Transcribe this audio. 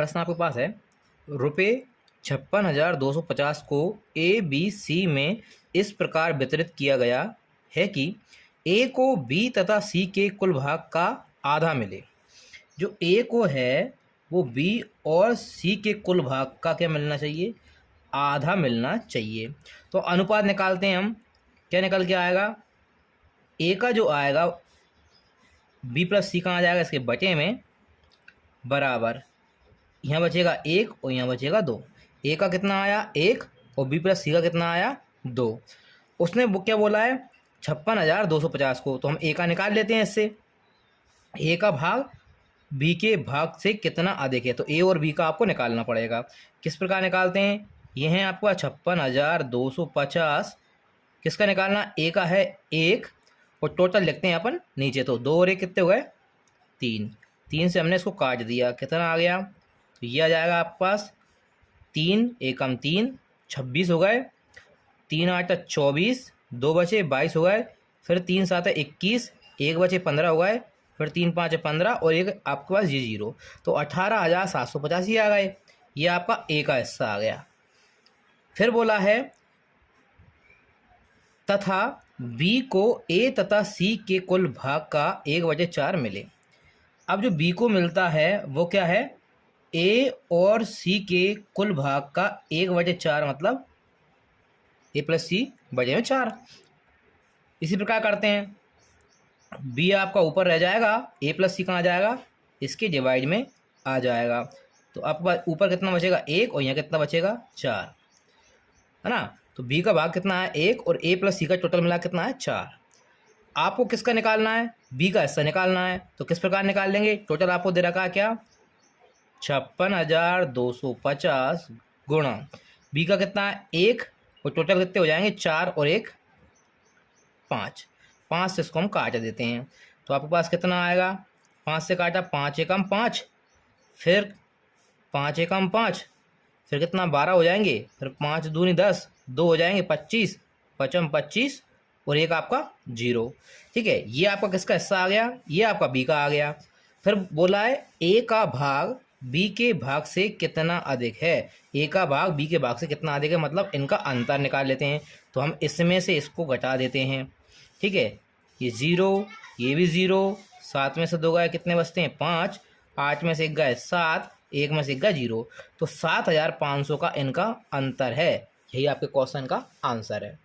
प्रश्न आपके पास है, रुपये 56,250 को ए बी सी में इस प्रकार वितरित किया गया है कि ए को बी तथा सी के कुल भाग का आधा मिले। जो ए को है वो बी और सी के कुल भाग का क्या मिलना चाहिए, आधा मिलना चाहिए। तो अनुपात निकालते हैं हम, क्या निकल के आएगा, ए का जो आएगा बी प्लस सी कहाँ आ जाएगा, इसके बटे में, बराबर यहाँ बचेगा 1 और यहाँ बचेगा 2। ए का कितना आया 1 और बी प्लस सी का कितना आया 2। उसने वो क्या बोला है 56,250 को, तो हम ए का निकाल लेते हैं इससे। ए का भाग बी के भाग से कितना अधिक है, तो ए और बी का आपको निकालना पड़ेगा। किस प्रकार निकालते हैं, ये है आपका 56,250, किसका निकालना, ए का है 1 और टोटल लिखते हैं अपन नीचे, तो 2 और 1 कितने हो गए 3। 3 से हमने इसको काट दिया, कितना आ गया, तो ये आ जाएगा आपके पास 3 एकम 3 26 हो गए, 3 8 24, 2 बचे 22 हो गए, फिर 3 7 21, 1 बचे 15 हो गए, फिर 3 5 15 और एक आपके पास ये 0, तो 18,785 आ गए। ये आपका ए का हिस्सा आ गया। फिर बोला है तथा बी को ए तथा सी के कुल भाग का 1/4 मिले। अब जो बी को मिलता है वो क्या है, ए और सी के कुल भाग का 1/4, मतलब ए प्लस सी बटे में 4। इसी प्रकार करते हैं, बी आपका ऊपर रह जाएगा, ए प्लस सी कहाँ आ जाएगा, इसके डिवाइड में आ जाएगा। तो आपका ऊपर कितना बचेगा 1 और यहाँ कितना बचेगा 4, है ना। तो बी का भाग कितना है 1 और ए प्लस सी का टोटल मिला कितना है 4। आपको किसका निकालना है, बी का हिस्सा निकालना है। तो किस प्रकार निकाल लेंगे, टोटल आपको दे रखा है क्या 56,250 गुणा बी का कितना है 1 और टोटल कितने हो जाएंगे 4 और 1 5। 5 से इसको हम काट देते हैं, तो आपके पास कितना आएगा, 5 से काटा 5 एकम 5, फिर 5 एकम 5, फिर कितना 12 हो जाएंगे, फिर 5 दूनी 10, 2 हो जाएंगे 25, 5 25 और एक आपका 0। ठीक है, ये आपका किसका हिस्सा आ गया, ये आपका बी का आ गया। फिर बोला है ए का भाग बी के भाग से कितना अधिक है, ए का भाग बी के भाग से कितना अधिक है, मतलब इनका अंतर निकाल लेते हैं। तो हम इसमें से इसको घटा देते हैं। ठीक है, ये 0, ये भी 0, 7 में से 2 गए कितने बचते हैं 5, 8 में से 1 गए 7, 1 में से 1 गए 0, तो 7,500 का इनका अंतर है। यही आपके क्वेश्चन का आंसर है।